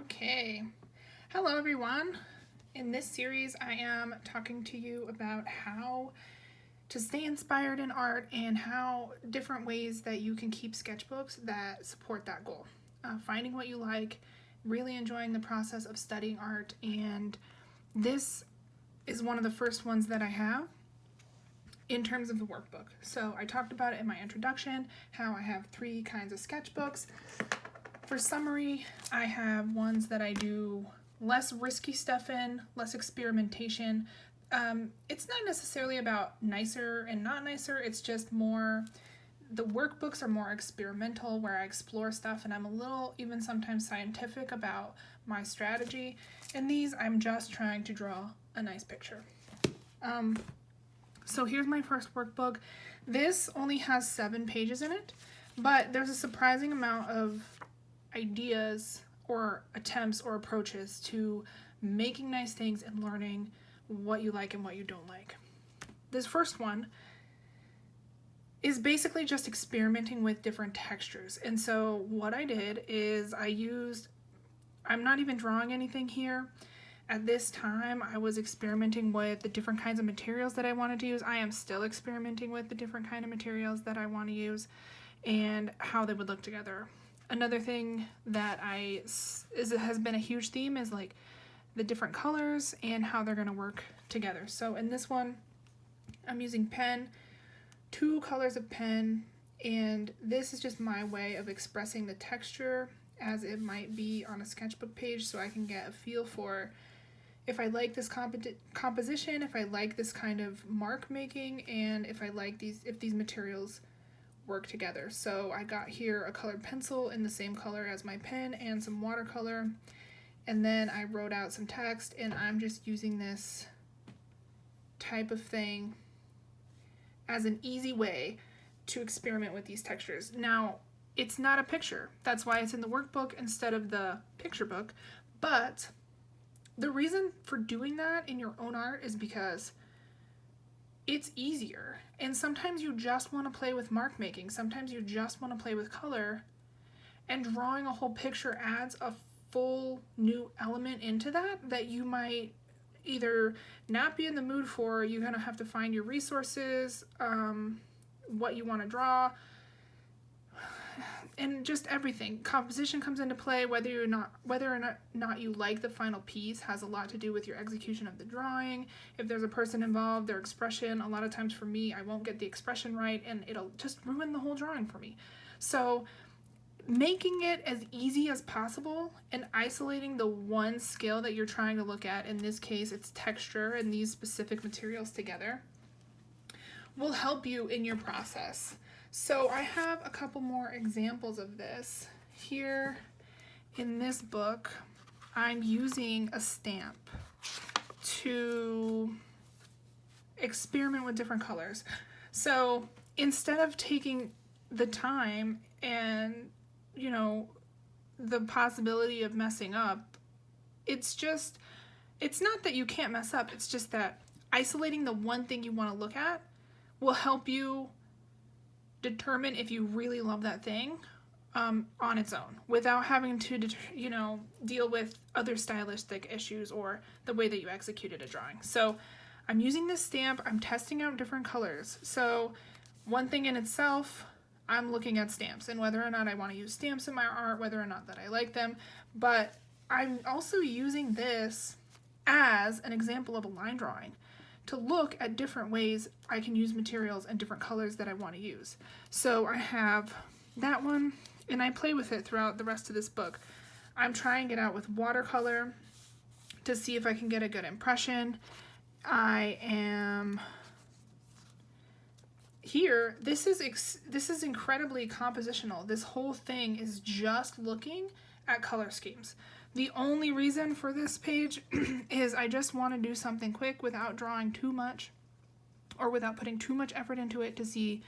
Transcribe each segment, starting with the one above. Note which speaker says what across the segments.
Speaker 1: Okay, hello everyone. In this series, I am talking to you about how to stay inspired in art and how different ways that you can keep sketchbooks that support that goal. Finding what you like, really enjoying the process of studying art, and this is one of the first ones that I have in terms of the workbook. So I talked about it in my introduction, how I have 3 kinds of sketchbooks. For summary, I have ones that I do less risky stuff in, less experimentation. It's not necessarily about nicer and not nicer, it's just more, the workbooks are more experimental where I explore stuff and I'm a little even sometimes scientific about my strategy. And these, I'm just trying to draw a nice picture. So here's my first workbook. This only has 7 pages in it, but there's a surprising amount of ideas or attempts or approaches to making nice things and learning what you like and what you don't like. This first one is basically just experimenting with different textures. And so what I did is I'm not even drawing anything here. At this time, I was experimenting with the different kinds of materials that I wanted to use. I am still experimenting with the different kind of materials that I want to use and how they would look together. Another thing that has been a huge theme is like the different colors and how they're going to work together. So in this one, I'm using pen, 2 colors of pen, and this is just my way of expressing the texture as it might be on a sketchbook page, so I can get a feel for if I like this composition, if I like this kind of mark making, and if these materials work together. So I got here a colored pencil in the same color as my pen and some watercolor, and then I wrote out some text, and I'm just using this type of thing as an easy way to experiment with these textures. Now, it's not a picture. That's why it's in the workbook instead of the picture book, but the reason for doing that in your own art is because it's easier. And sometimes you just want to play with mark making. Sometimes you just want to play with color, and drawing a whole picture adds a full new element into that you might either not be in the mood for. You're going to have to find your resources, what you want to draw, and just everything. Composition comes into play. Whether or not you like the final piece has a lot to do with your execution of the drawing. If there's a person involved, their expression. A lot of times for me, I won't get the expression right, and it'll just ruin the whole drawing for me. So making it as easy as possible and isolating the one skill that you're trying to look at, in this case it's texture and these specific materials together, will help you in your process. So I have a couple more examples of this. Here in this book, I'm using a stamp to experiment with different colors. So instead of taking the time and, the possibility of messing up, it's not that you can't mess up, it's just that isolating the one thing you want to look at will help you determine if you really love that thing on its own, without having to deal with other stylistic issues or the way that you executed a drawing. So I'm using this stamp, I'm testing out different colors. So one thing in itself, I'm looking at stamps and whether or not I want to use stamps in my art, whether or not that I like them, but I'm also using this as an example of a line drawing, to look at different ways I can use materials and different colors that I want to use. So I have that one, and I play with it throughout the rest of this book. I'm trying it out with watercolor to see if I can get a good impression. I am here. This is incredibly compositional. This whole thing is just looking at color schemes. The only reason for this page is I just want to do something quick without drawing too much or without putting too much effort into it, to see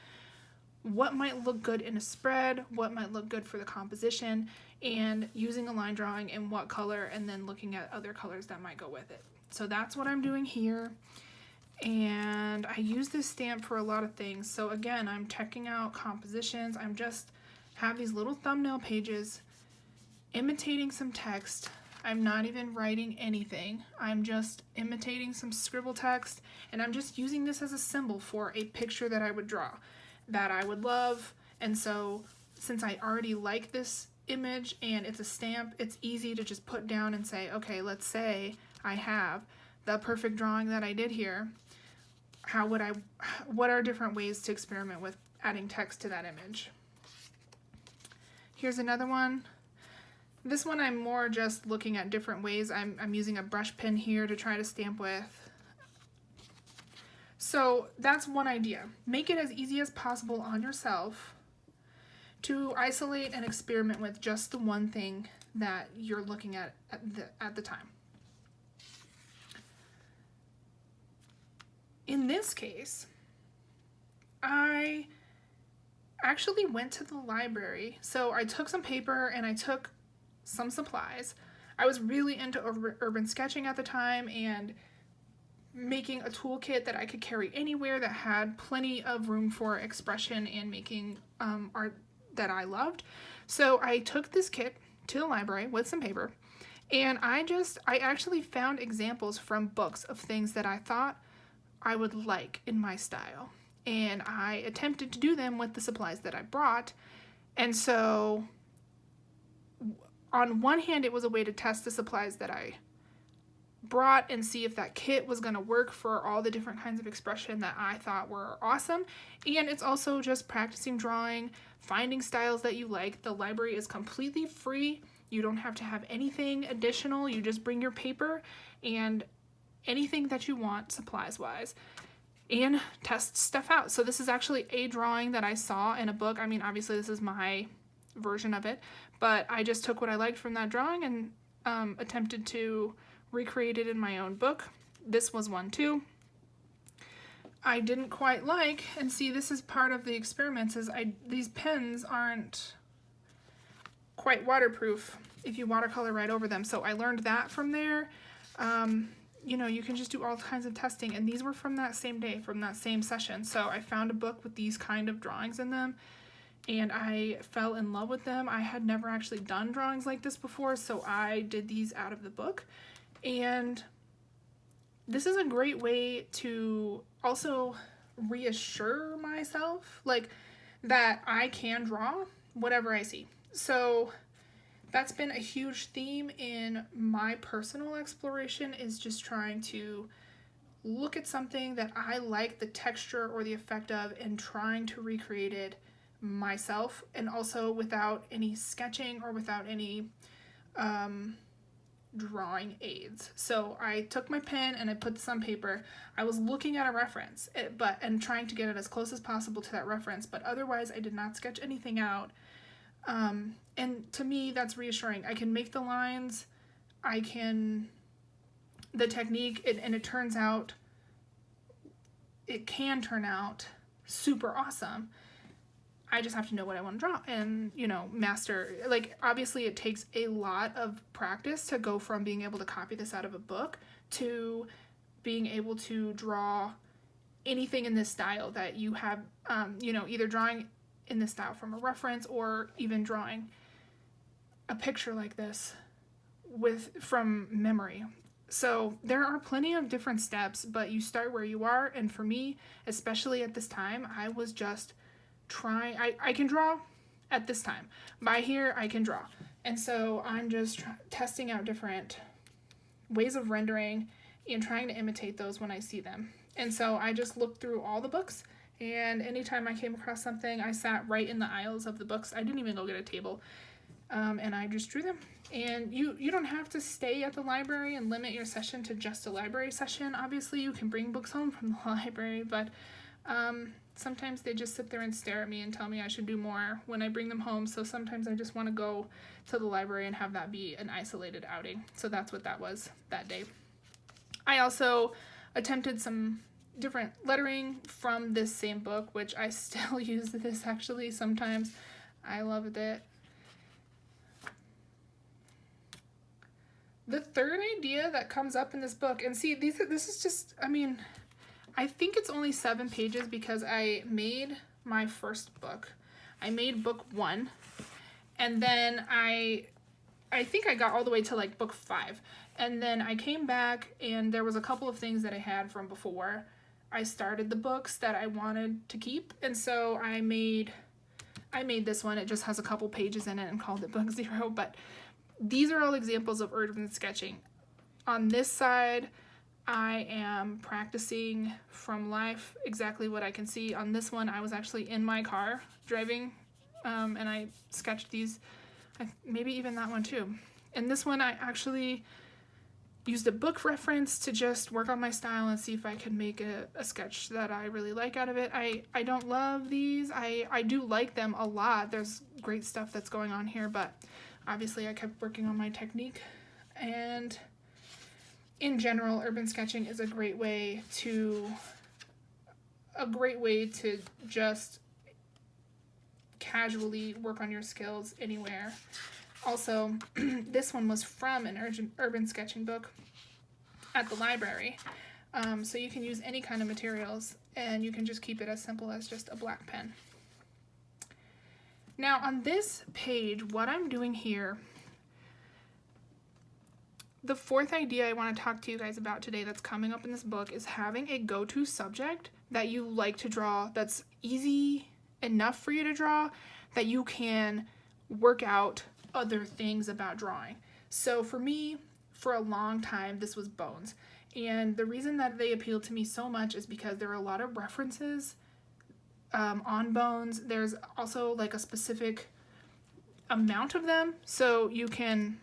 Speaker 1: what might look good in a spread, what might look good for the composition, and using a line drawing and what color, and then looking at other colors that might go with it. So that's what I'm doing here. And I use this stamp for a lot of things. So again, I'm checking out compositions. I'm just have these little thumbnail pages imitating some text I'm not even writing anything. I'm just imitating some scribble text, and I'm just using this as a symbol for a picture that I would draw, that I would love. And so since I already like this image and it's a stamp, it's easy to just put down and say, okay, let's say I have the perfect drawing that I did here. What are different ways to experiment with adding text to that image? Here's another one. This one I'm more just looking at different ways. I'm using a brush pen here to try to stamp with. So that's one idea. Make it as easy as possible on yourself to isolate and experiment with just the one thing that you're looking at the time. In this case, I actually went to the library. So I took some paper and I took some supplies. I was really into urban sketching at the time and making a toolkit that I could carry anywhere that had plenty of room for expression and making art that I loved. So I took this kit to the library with some paper, and I actually found examples from books of things that I thought I would like in my style, and I attempted to do them with the supplies that I brought. And so on one hand, it was a way to test the supplies that I brought and see if that kit was going to work for all the different kinds of expression that I thought were awesome. And it's also just practicing drawing, finding styles that you like. The library is completely free. You don't have to have anything additional. You just bring your paper and anything that you want supplies wise and test stuff out. So this is actually a drawing that I saw in a book. I mean, obviously this is my version of it, but I just took what I liked from that drawing and attempted to recreate it in my own book. This was one too. I didn't quite like, and see, this is part of the experiments, is these pens aren't quite waterproof if you watercolor right over them. So I learned that from there. You know, you can just do all kinds of testing, and these were from that same day, from that same session. So I found a book with these kind of drawings in them, and I fell in love with them. I had never actually done drawings like this before, so I did these out of the book. And this is a great way to also reassure myself, like, that I can draw whatever I see. So that's been a huge theme in my personal exploration, is just trying to look at something that I like the texture or the effect of and trying to recreate it myself, and also without any sketching or without any drawing aids. So I took my pen and I put this on paper. I was looking at a reference, and trying to get it as close as possible to that reference, but otherwise I did not sketch anything out. And to me, that's reassuring. I can make the lines, the technique, and it can turn out super awesome. I just have to know what I want to draw and, you know, master. Like, obviously it takes a lot of practice to go from being able to copy this out of a book to being able to draw anything in this style that you have, you know, either drawing in this style from a reference or even drawing a picture like this from memory. So there are plenty of different steps, but you start where you are. And for me, especially at this time, I was just trying. I can draw at this time. By here, I can draw. And so I'm just testing out different ways of rendering and trying to imitate those when I see them. And so I just looked through all the books, and anytime I came across something, I sat right in the aisles of the books. I didn't even go get a table. And I just drew them. And you don't have to stay at the library and limit your session to just a library session. Obviously, you can bring books home from the library, but sometimes they just sit there and stare at me and tell me I should do more when I bring them home. So sometimes I just want to go to the library and have that be an isolated outing. So that's what that was that day. I also attempted some different lettering from this same book, which I still use this actually sometimes. I loved it. The third idea that comes up in this book, and see, this is just, I mean, I think it's only 7 pages because I made my first book. I made book 1, and then I I think I got all the way to like book 5. And then I came back and there was a couple of things that I had from before I started the books that I wanted to keep. And so I made this one. It just has a couple pages in it and called it book 0. But these are all examples of urban sketching. On this side, I am practicing from life exactly what I can see. On this one, I was actually in my car driving, and I sketched these, maybe even that one too. And this one, I actually used a book reference to just work on my style and see if I could make a sketch that I really like out of it. I don't love these. I do like them a lot. There's great stuff that's going on here, but obviously I kept working on my technique. And in general, urban sketching is a great way to just casually work on your skills anywhere. Also, this one was from an urban sketching book at the library. So you can use any kind of materials, and you can just keep it as simple as just a black pen. Now on this page, what I'm doing here, the 4th idea I want to talk to you guys about today that's coming up in this book is having a go-to subject that you like to draw, that's easy enough for you to draw, that you can work out other things about drawing. So for me, for a long time, this was bones. And the reason that they appealed to me so much is because there are a lot of references on bones. There's also like a specific amount of them, so you can...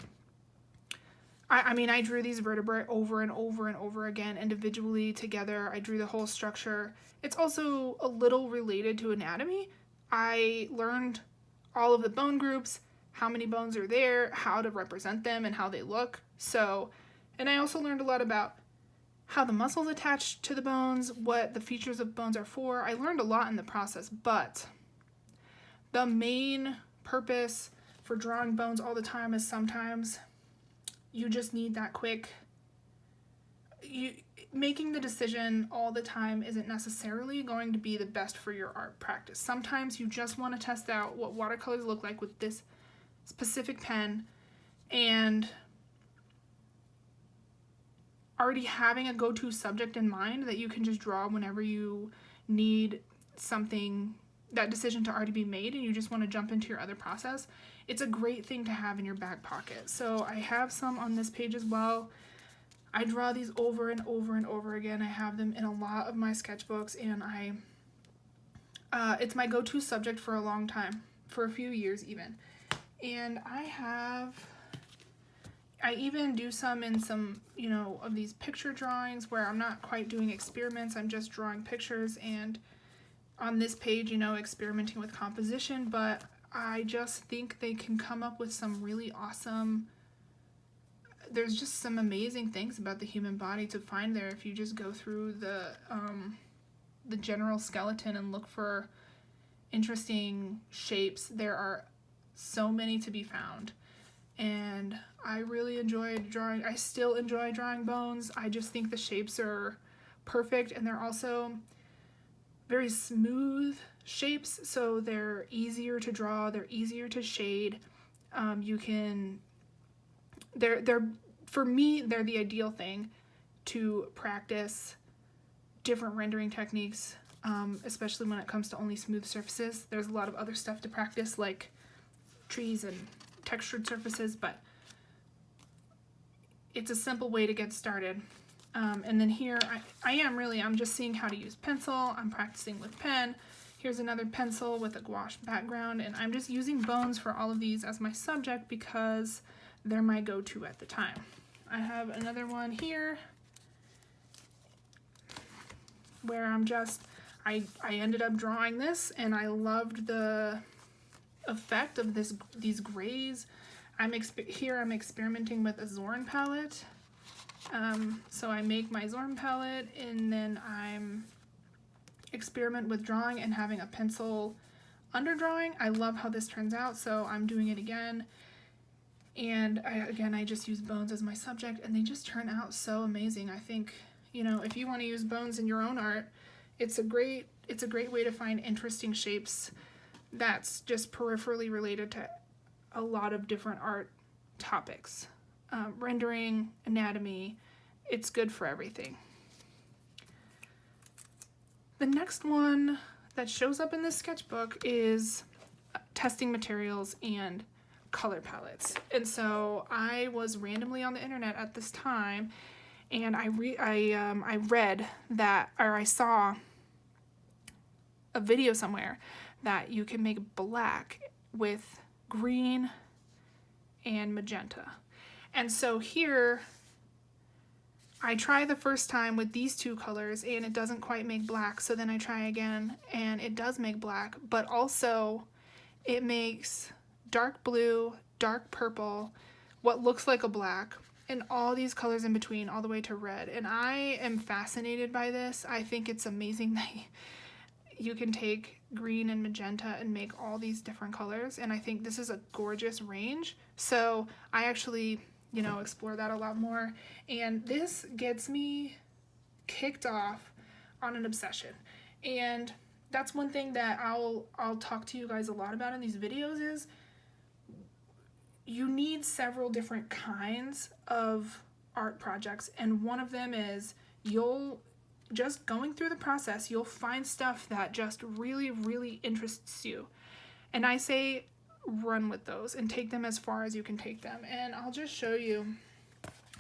Speaker 1: I mean, I drew these vertebrae over and over and over again, individually, together. I drew the whole structure. It's also a little related to anatomy. I learned all of the bone groups, how many bones are there, how to represent them, and how they look. So, and I also learned a lot about how the muscles attach to the bones, what the features of bones are for. I learned a lot in the process, but the main purpose for drawing bones all the time is sometimes you just need that quick... Making the decision all the time isn't necessarily going to be the best for your art practice. Sometimes you just want to test out what watercolors look like with this specific pen, and already having a go-to subject in mind that you can just draw whenever you need something, that decision to already be made, and you just want to jump into your other process. It's a great thing to have in your back pocket. So I have some on this page as well. I draw these over and over and over again. I have them in a lot of my sketchbooks, and it's my go-to subject for a long time, for a few years even. And I even do some in some, of these picture drawings where I'm not quite doing experiments, I'm just drawing pictures, and on this page, experimenting with composition, but I just think they can come up with some really awesome... There's just some amazing things about the human body to find there if you just go through the general skeleton and look for interesting shapes. There are so many to be found, and I really enjoyed drawing. I still enjoy drawing bones. I just think the shapes are perfect, and they're also very smooth shapes, so they're easier to draw, they're easier to shade. For me, they're the ideal thing to practice different rendering techniques, especially when it comes to only smooth surfaces. There's a lot of other stuff to practice, like trees and textured surfaces, but it's a simple way to get started. And then here, I'm just seeing how to use pencil. I'm practicing with pen. Here's another pencil with a gouache background, and I'm just using bones for all of these as my subject because they're my go-to at the time. I have another one here where I ended up drawing this, and I loved the effect of these grays. I'm experimenting with a Zorn palette. So I make my Zorn palette, and then I'm experiment with drawing and having a pencil underdrawing. I love how this turns out, so I'm doing it again. And I just use bones as my subject, and they just turn out so amazing. I think, if you want to use bones in your own art, it's a great way to find interesting shapes that's just peripherally related to a lot of different art topics. Rendering, anatomy, it's good for everything. The next one that shows up in this sketchbook is testing materials and color palettes. And so I was randomly on the internet at this time, and I read that, or I saw a video somewhere that you can make black with green and magenta. And so here I try the first time with these two colors and it doesn't quite make black, so then I try again and it does make black, but also it makes dark blue, dark purple, what looks like a black, and all these colors in between all the way to red. And I am fascinated by this. I think it's amazing that you can take green and magenta and make all these different colors, and I think this is a gorgeous range. So I actually, you know, explore that a lot more, and this gets me kicked off on an obsession. And that's one thing that I'll talk to you guys a lot about in these videos is you need several different kinds of art projects, and one of them is you'll just going through the process, you'll find stuff that just really, really interests you. And I say run with those and take them as far as you can take them. And I'll just show you,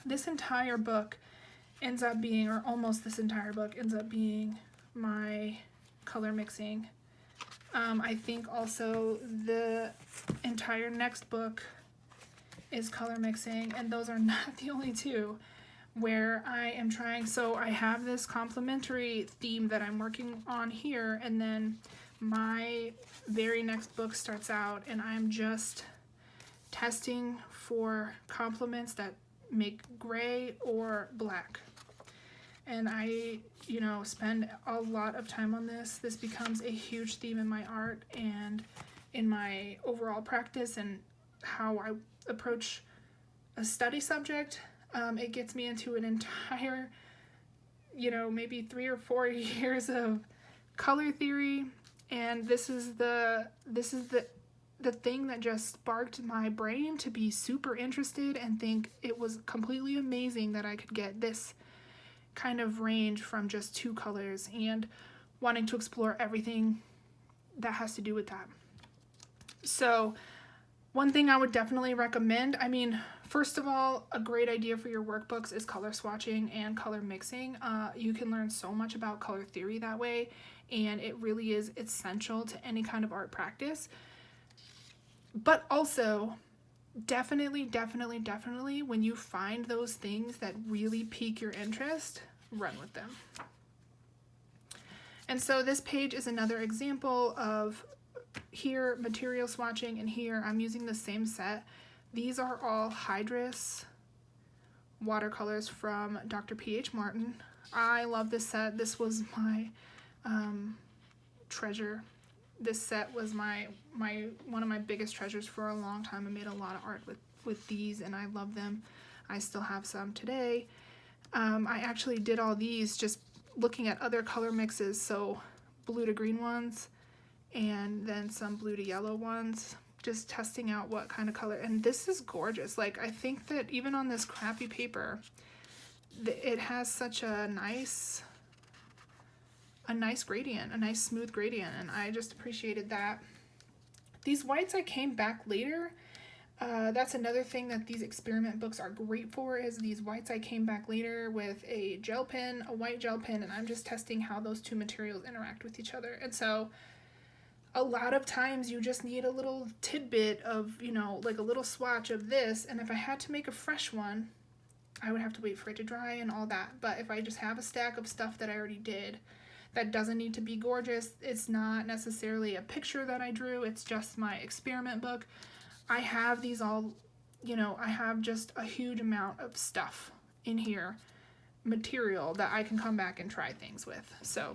Speaker 1: this entire book ends up being, or almost this entire book ends up being my color mixing. I think also the entire next book is color mixing, and those are not the only two where I am trying. So I have this complementary theme that I'm working on here, and then my very next book starts out and I'm just testing for complements that make gray or black. And I, you know, spend a lot of time on this. This becomes a huge theme in my art and in my overall practice and how I approach a study subject. It gets me into an entire, you know, maybe 3 or 4 years of color theory, and this is the thing that just sparked my brain to be super interested and think it was completely amazing that I could get this kind of range from just 2 colors, and wanting to explore everything that has to do with that. So one thing I would definitely recommend, I mean, first of all, a great idea for your workbooks is color swatching and color mixing. You can learn so much about color theory that way, and it really is essential to any kind of art practice. But also, definitely, when you find those things that really pique your interest, run with them. And so this page is another example of here material swatching, and here I'm using the same set. These are all Hydrus watercolors from Dr. P.H. Martin. I love this set. This was my treasure. This set was one of my biggest treasures for a long time. I made a lot of art with these, and I love them. I still have some today. I actually did all these just looking at other color mixes, so blue to green ones, and then some blue to yellow ones, just testing out what kind of color. And this is gorgeous. Like, I think that even on this crappy paper, it has such a nice gradient, a nice smooth gradient, and I just appreciated that. These whites I came back later. That's another thing that these experiment books are great for, is these whites I came back later with a gel pen, a white gel pen, and I'm just testing how those two materials interact with each other. And so a lot of times you just need a little tidbit of, you know, like a little swatch of this, and if I had to make a fresh one, I would have to wait for it to dry and all that. But if I just have a stack of stuff that I already did, that doesn't need to be gorgeous, it's not necessarily a picture that I drew, it's just my experiment book. I have these all, you know, I have just a huge amount of stuff in here, material that I can come back and try things with. So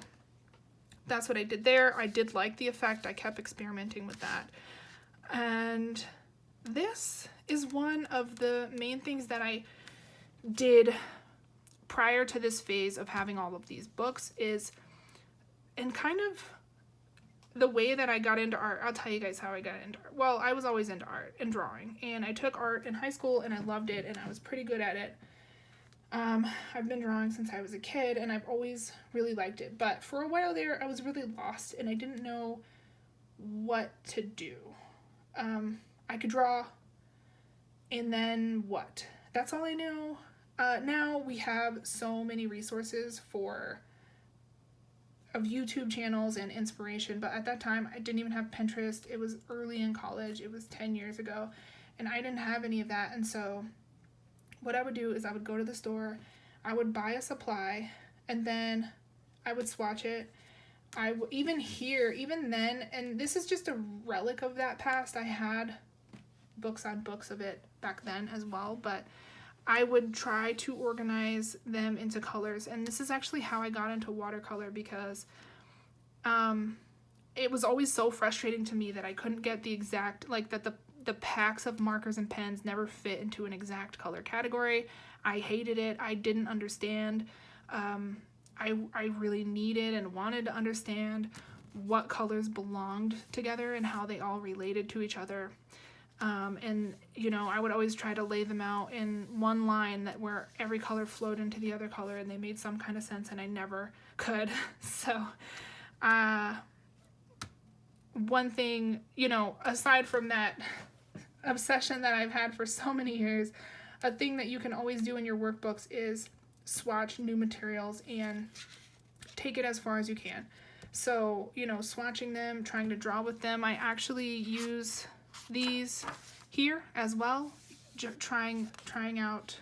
Speaker 1: that's what I did there. I did like the effect. I kept experimenting with that. And this is one of the main things that I did prior to this phase of having all of these books, is, and kind of the way that I got into art, I'll tell you guys how I got into art. Well, I was always into art and drawing, and I took art in high school and I loved it and I was pretty good at it. I've been drawing since I was a kid and I've always really liked it, but for a while there I was really lost and I didn't know what to do. I could draw, and then what? That's all I knew. Now we have so many resources of YouTube channels and inspiration, but at that time I didn't even have Pinterest. It was early in college. It was 10 years ago, and I didn't have any of that. And so what I would do is I would go to the store, I would buy a supply, and then I would swatch it. Even then, and this is just a relic of that past, I had books on books of it back then as well, but I would try to organize them into colors, and this is actually how I got into watercolor, because it was always so frustrating to me that I couldn't get the exact, like that the packs of markers and pens never fit into an exact color category. I hated it. I didn't understand. I really needed and wanted to understand what colors belonged together and how they all related to each other. And, you know, I would always try to lay them out in one line where every color flowed into the other color and they made some kind of sense, and I never could. So, one thing, you know, aside from that obsession that I've had for so many years, a thing that you can always do in your workbooks is swatch new materials and take it as far as you can. So, you know, swatching them, trying to draw with them. I actually use these here as well, trying out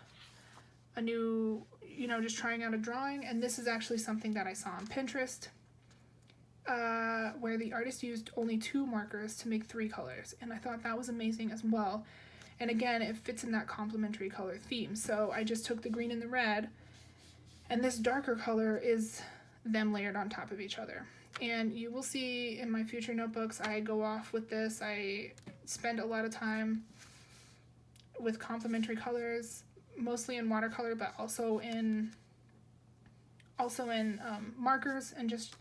Speaker 1: a new, you know, just trying out a drawing. And this is actually something that I saw on Pinterest, where the artist used only 2 markers to make 3 colors, and I thought that was amazing as well. And again, it fits in that complementary color theme. So I just took the green and the red, and this darker color is them layered on top of each other. And you will see in my future notebooks, I go off with this. I spend a lot of time with complementary colors, mostly in watercolor, but also in markers, and just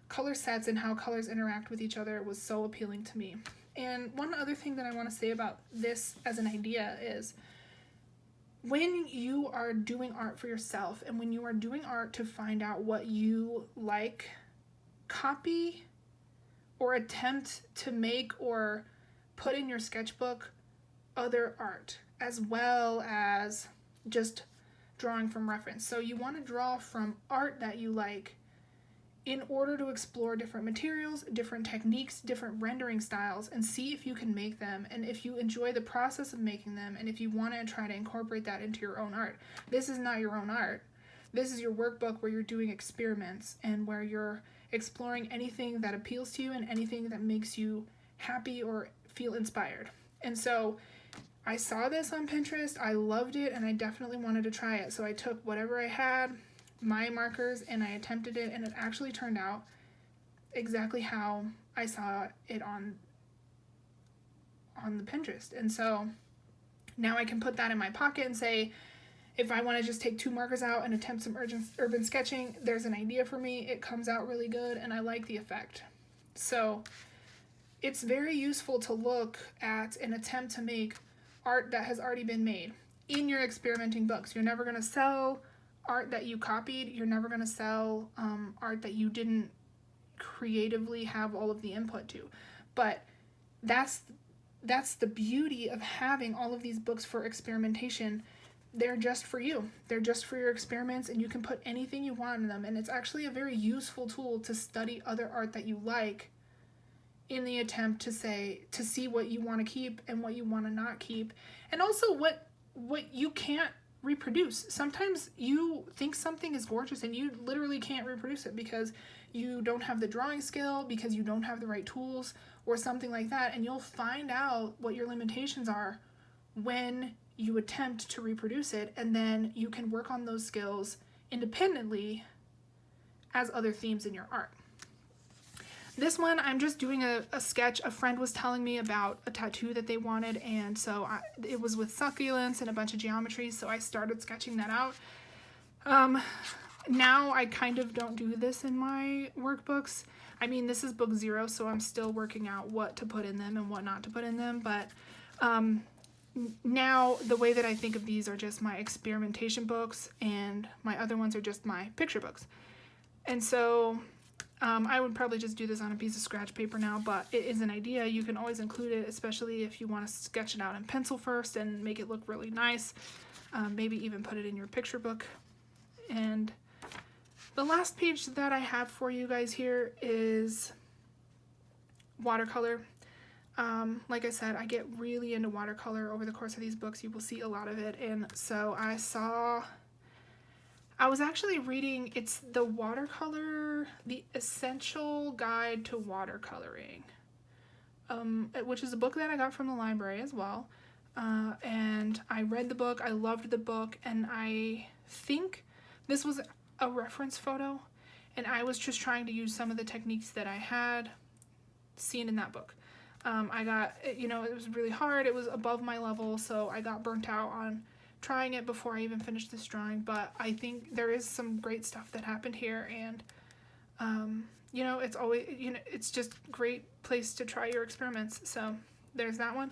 Speaker 1: color sets and how colors interact with each other was so appealing to me. And one other thing that I want to say about this as an idea is, when you are doing art for yourself and when you are doing art to find out what you like, copy or attempt to make or put in your sketchbook other art, as well as just drawing from reference. So you want to draw from art that you like in order to explore different materials, different techniques, different rendering styles, and see if you can make them, and if you enjoy the process of making them, and if you want to try to incorporate that into your own art. This is not your own art. This is your workbook where you're doing experiments and where you're exploring anything that appeals to you and anything that makes you happy or feel inspired. And so I saw this on Pinterest, I loved it, and I definitely wanted to try it. So I took whatever I had, my markers, and I attempted it, and it actually turned out exactly how I saw it on the Pinterest. And so now I can put that in my pocket and say, if I want to just take 2 markers out and attempt some urban sketching, there's an idea for me. It comes out really good, and I like the effect. So it's very useful to look at and attempt to make art that has already been made in your experimenting books. You're never going to sell art that you copied. You're never going to sell art that you didn't creatively have all of the input to. But that's the beauty of having all of these books for experimentation. They're just for you. They're just for your experiments, and you can put anything you want in them. And it's actually a very useful tool to study other art that you like in the attempt to see what you want to keep and what you want to not keep, and also what you can't reproduce. Sometimes you think something is gorgeous and you literally can't reproduce it because you don't have the drawing skill, because you don't have the right tools, or something like that, and you'll find out what your limitations are when you attempt to reproduce it, and then you can work on those skills independently as other themes in your art. This one, I'm just doing a sketch. A friend was telling me about a tattoo that they wanted, and so it was with succulents and a bunch of geometry, so I started sketching that out. Now I kind of don't do this in my workbooks. I mean, this is book 0, so I'm still working out what to put in them and what not to put in them, but now the way that I think of these are just my experimentation books, and my other ones are just my picture books. And so I would probably just do this on a piece of scratch paper now, but it is an idea. You can always include it, especially if you want to sketch it out in pencil first and make it look really nice. Maybe even put it in your picture book. And the last page that I have for you guys here is watercolor. Like I said, I get really into watercolor over the course of these books. You will see a lot of it. And so I was actually reading, it's the Watercolor, the Essential Guide to Watercoloring, which is a book that I got from the library as well. And I read the book, I loved the book, and I think this was a reference photo, and I was just trying to use some of the techniques that I had seen in that book. I got, you know, it was really hard, it was above my level, so I got burnt out on trying it before I even finished this drawing, but I think there is some great stuff that happened here, and you know, it's always, you know, it's just a great place to try your experiments. So there's that one.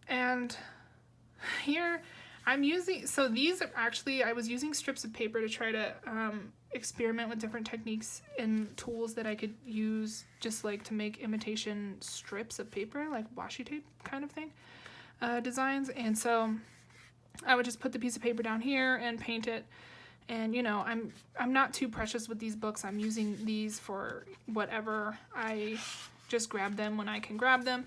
Speaker 1: And here I'm using, so these are actually, I was using strips of paper to try to experiment with different techniques and tools that I could use, just like to make imitation strips of paper, like washi tape kind of thing, designs. And so I would just put the piece of paper down here and paint it. And you know, I'm not too precious with these books. I'm using these for whatever. I just grab them when I can grab them.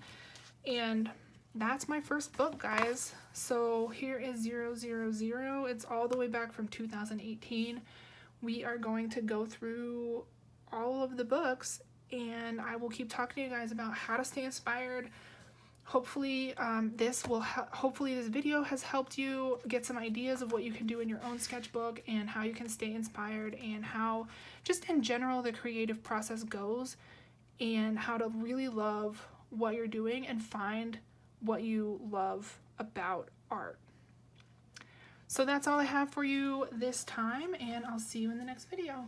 Speaker 1: And that's my first book, guys. So here is 000. It's all the way back from 2018. We are going to go through all of the books, and I will keep talking to you guys about how to stay inspired. Hopefully this video has helped you get some ideas of what you can do in your own sketchbook, and how you can stay inspired, and how just in general the creative process goes, and how to really love what you're doing and find what you love about art. So that's all I have for you this time, and I'll see you in the next video.